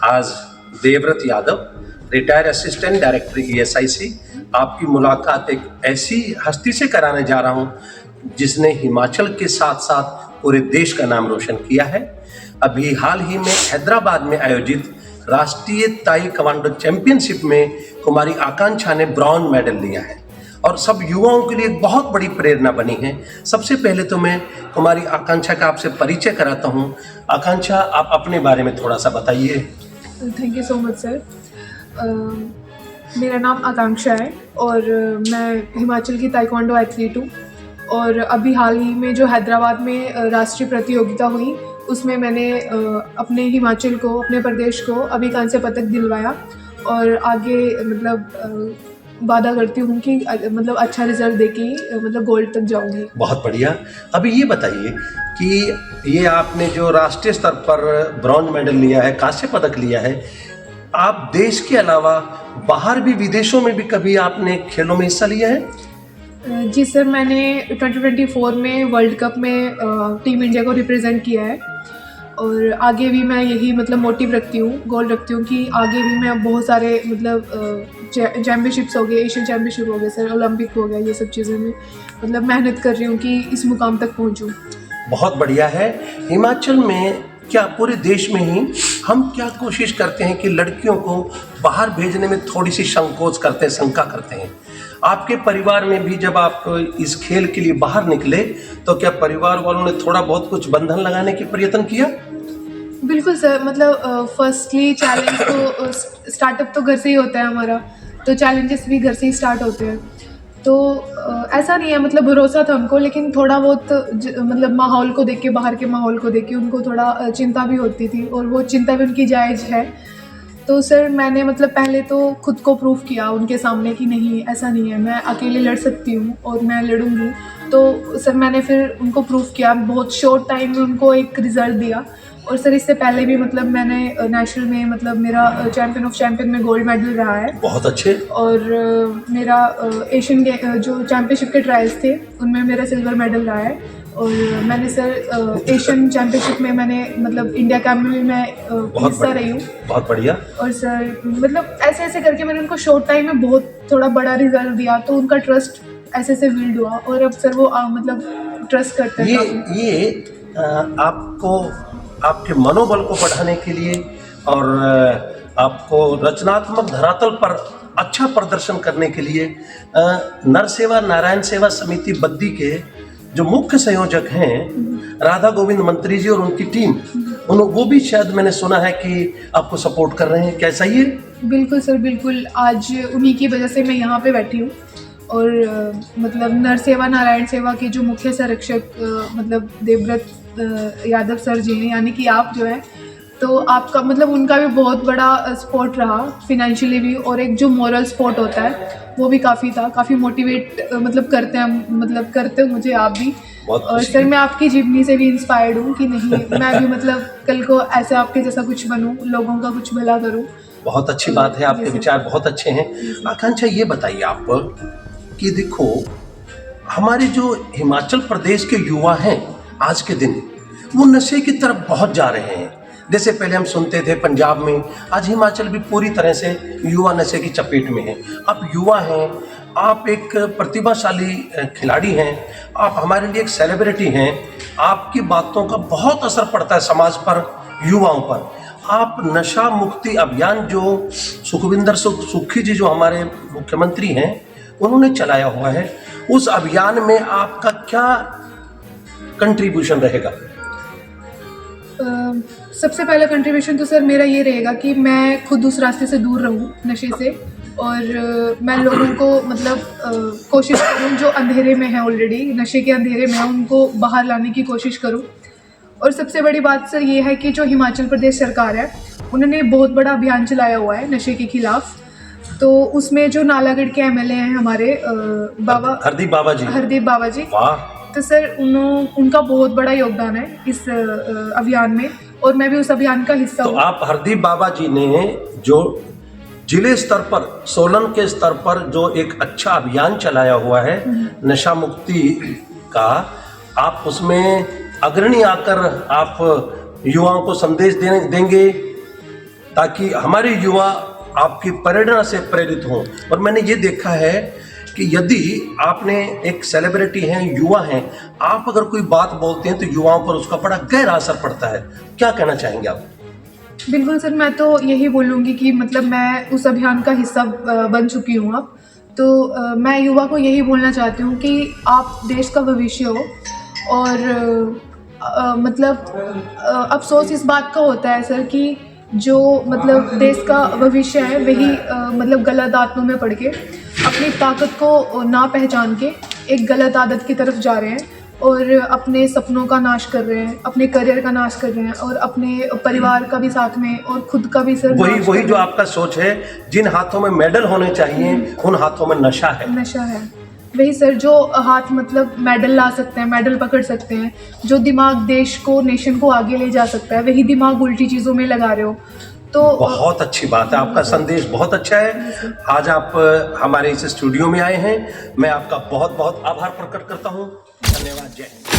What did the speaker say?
आज Devvrat Yadav, retire assistant director ESIC, आपकी मुलाकात एक ऐसी हस्ती से कराने जा रहा हूं जिसने हिमाचल के साथ साथ पूरे देश का नाम रोशन किया है। अभी हाल ही में हैदराबाद में आयोजित राष्ट्रीय ताई कमांडो चैंपियनशिप में कुमारी आकांक्षा ने ब्रॉन्ज मेडल लिया है और सब युवाओं के लिए एक बहुत बड़ी प्रेरणा बनी है। सबसे पहले तो मैं कुमारी आकांक्षा का आपसे परिचय कराता हूँ। आकांक्षा, आप अपने बारे में थोड़ा सा बताइए। Thank you so much sir. मेरा नाम आकांक्षा है और मैं हिमाचल की ताइक्वांडो एथलीट हूँ और अभी हाल ही में जो हैदराबाद में राष्ट्रीय प्रतियोगिता हुई उसमें मैंने अपने हिमाचल को, अपने प्रदेश को अभी कांस्य पदक दिलवाया और आगे मतलब वादा करती हूँ कि मतलब अच्छा रिजल्ट देके मतलब गोल्ड तक जाऊँगी। बहुत बढ़िया। अभी ये बताइए कि ये आपने जो राष्ट्रीय स्तर पर ब्रॉन्ज मेडल लिया है, कांस्य पदक लिया है, आप देश के अलावा बाहर भी, विदेशों में भी कभी आपने खेलों में हिस्सा लिया है? जी सर, मैंने 2024 में वर्ल्ड कप में टीम इंडिया को रिप्रेजेंट किया है और आगे भी मैं यही मतलब मोटिव रखती हूँ, गोल रखती हूँ कि आगे भी मैं बहुत सारे मतलब चैम्पियनशिप्स हो गए, एशियन चैम्पियनशिप हो गए सर, ओलंपिक हो गया, ये सब चीज़ें में मतलब मेहनत कर रही हूँ कि इस मुकाम तक पहुँचूँ। बहुत बढ़िया है। हिमाचल में क्या पूरे देश में ही हम क्या कोशिश करते हैं कि लड़कियों को बाहर भेजने में थोड़ी सी संकोच करते हैं, शंका करते हैं। आपके परिवार में भी जब आप इस खेल के लिए बाहर निकले तो क्या परिवार वालों ने थोड़ा बहुत कुछ बंधन लगाने की प्रयत्न किया? बिल्कुल सर, मतलब फर्स्टली चैलेंज तो स्टार्टअप तो घर से ही होता है हमारा, तो चैलेंजेस भी घर से ही स्टार्ट होते हैं। तो ऐसा नहीं है, मतलब भरोसा था उनको, लेकिन थोड़ा बहुत मतलब माहौल को देख के, बाहर के माहौल को देख के उनको थोड़ा चिंता भी होती थी और वो चिंता भी उनकी जायज़ है। तो सर मैंने मतलब पहले तो खुद को प्रूव किया उनके सामने कि नहीं, ऐसा नहीं है, मैं अकेले लड़ सकती हूँ और मैं लड़ूंगी। तो सर मैंने फिर उनको प्रूव किया, बहुत शॉर्ट टाइम में उनको एक रिज़ल्ट दिया। और सर इससे पहले भी मतलब मैंने नेशनल में मतलब मेरा चैम्पियन ऑफ चैम्पियन में गोल्ड मेडल रहा है। बहुत अच्छे। और मेरा एशियन जो चैम्पियनशिप के ट्रायल्स थे उनमें मेरा सिल्वर मेडल रहा है। और मैंने सर एशियन चैम्पियनशिप में मैंने मतलब इंडिया कैंप में भी मैं हिस्सा रही हूँ। बहुत बढ़िया। और सर मतलब ऐसे ऐसे करके मैंने उनको शॉर्ट टाइम में बहुत थोड़ा बड़ा रिजल्ट दिया, तो उनका ट्रस्ट ऐसे से बिल्ड हुआ और अब सर वो मतलब ट्रस्ट करते हैं। ये आपको, आपके मनोबल को बढ़ाने के लिए और आपको रचनात्मक धरातल पर अच्छा प्रदर्शन करने के लिए नर सेवा नारायण सेवा समिति बद्दी के जो मुख्य संयोजक हैं राधा गोविंद मंत्री जी और उनकी टीम, वो भी शायद मैंने सुना है कि आपको सपोर्ट कर रहे हैं, क्या सही है? बिल्कुल सर, बिल्कुल। आज उन्हीं की वजह से मैं यहाँ पे बैठी हूँ और मतलब नर सेवा नारायण सेवा के जो मुख्य संरक्षक मतलब देवव्रत यादव सर जी हैं, यानी कि आप जो है, तो आपका मतलब उनका भी बहुत बड़ा सपोर्ट रहा फिनेंशियली भी, और एक जो मॉरल सपोर्ट होता है वो भी काफ़ी था, काफ़ी मोटिवेट मतलब करते हैं, मतलब करते हो मुझे आप भी। और सर मैं आपकी जीवनी से भी इंस्पायर्ड हूँ कि नहीं, मैं भी मतलब कल को ऐसे आपके जैसा कुछ बनूँ, लोगों का कुछ भला करूँ। बहुत अच्छी बात है, आपके विचार बहुत अच्छे हैं। आकांक्षा, ये बताइए आप कि देखो, हमारे जो हिमाचल प्रदेश के युवा हैं आज के दिन, वो नशे की तरफ बहुत जा रहे हैं। जैसे पहले हम सुनते थे पंजाब में, आज हिमाचल भी पूरी तरह से युवा नशे की चपेट में है। आप युवा हैं, आप एक प्रतिभाशाली खिलाड़ी हैं, आप हमारे लिए एक सेलिब्रिटी हैं, आपकी बातों का बहुत असर पड़ता है समाज पर, युवाओं पर। आप नशा मुक्ति अभियान जो सुखविंदर सुक्खी जी जो हमारे मुख्यमंत्री हैं उन्होंने चलाया हुआ है, उस अभियान में आपका क्या कंट्रीब्यूशन रहेगा? सबसे पहला कंट्रीब्यूशन तो सर मेरा ये रहेगा कि मैं खुद उस रास्ते से दूर रहूं, नशे से, और मैं लोगों को मतलब कोशिश करूं जो अंधेरे में है, ऑलरेडी नशे के अंधेरे में है, उनको बाहर लाने की कोशिश करूं। और सबसे बड़ी बात सर ये है कि जो हिमाचल प्रदेश सरकार है उन्होंने बहुत बड़ा अभियान चलाया हुआ है नशे के खिलाफ। तो उसमें जो नालागढ़ के MLA हैं हमारे बाबा हरदीप बाबा जी, तो सर उनका बहुत बड़ा योगदान है इस अभियान में, और मैं भी उस अभियान का हिस्सा हूँ। तो आप हरदीप बाबा जी ने जो जिले स्तर पर, सोलन के स्तर पर जो एक अच्छा अभियान चलाया हुआ है नशा मुक्ति का, आप उसमें अग्रणी आकर आप युवाओं को संदेश देंगे ताकि हमारे युवा आपकी प्रेरणा से प्रेरित हों। और मैंने ये देखा है कि यदि आपने एक सेलिब्रिटी हैं, युवा हैं, आप अगर कोई बात बोलते हैं तो युवाओं पर उसका बड़ा गहरा असर पड़ता है। क्या कहना चाहेंगे आप? बिल्कुल सर, मैं तो यही बोलूँगी कि मतलब मैं उस अभियान का हिस्सा बन चुकी हूँ अब। तो मैं युवा को यही बोलना चाहती हूँ कि आप देश का भविष्य हो। और अफ़सोस इस बात का होता है सर कि जो मतलब देश का भविष्य है वही मतलब गलत आदतों में पड़ के अपनी ताकत को ना पहचान के एक गलत आदत की तरफ जा रहे हैं और अपने सपनों का नाश कर रहे हैं, अपने करियर का नाश कर रहे हैं और अपने परिवार का भी साथ में और खुद का भी सर वही वही जो आपका सोच है, जिन हाथों में मेडल होने चाहिए उन हाथों में नशा है। नशा है। वही सर, जो हाथ मतलब मेडल ला सकते हैं, मेडल पकड़ सकते हैं, जो दिमाग देश को, नेशन को आगे ले जा सकता है, वही दिमाग उल्टी चीज़ों में लगा रहे हो। तो बहुत अच्छी बात है, आपका संदेश बहुत अच्छा है। आज आप हमारे इस स्टूडियो में आए हैं, मैं आपका बहुत बहुत आभार प्रकट करता हूँ। धन्यवाद। जय हिंद।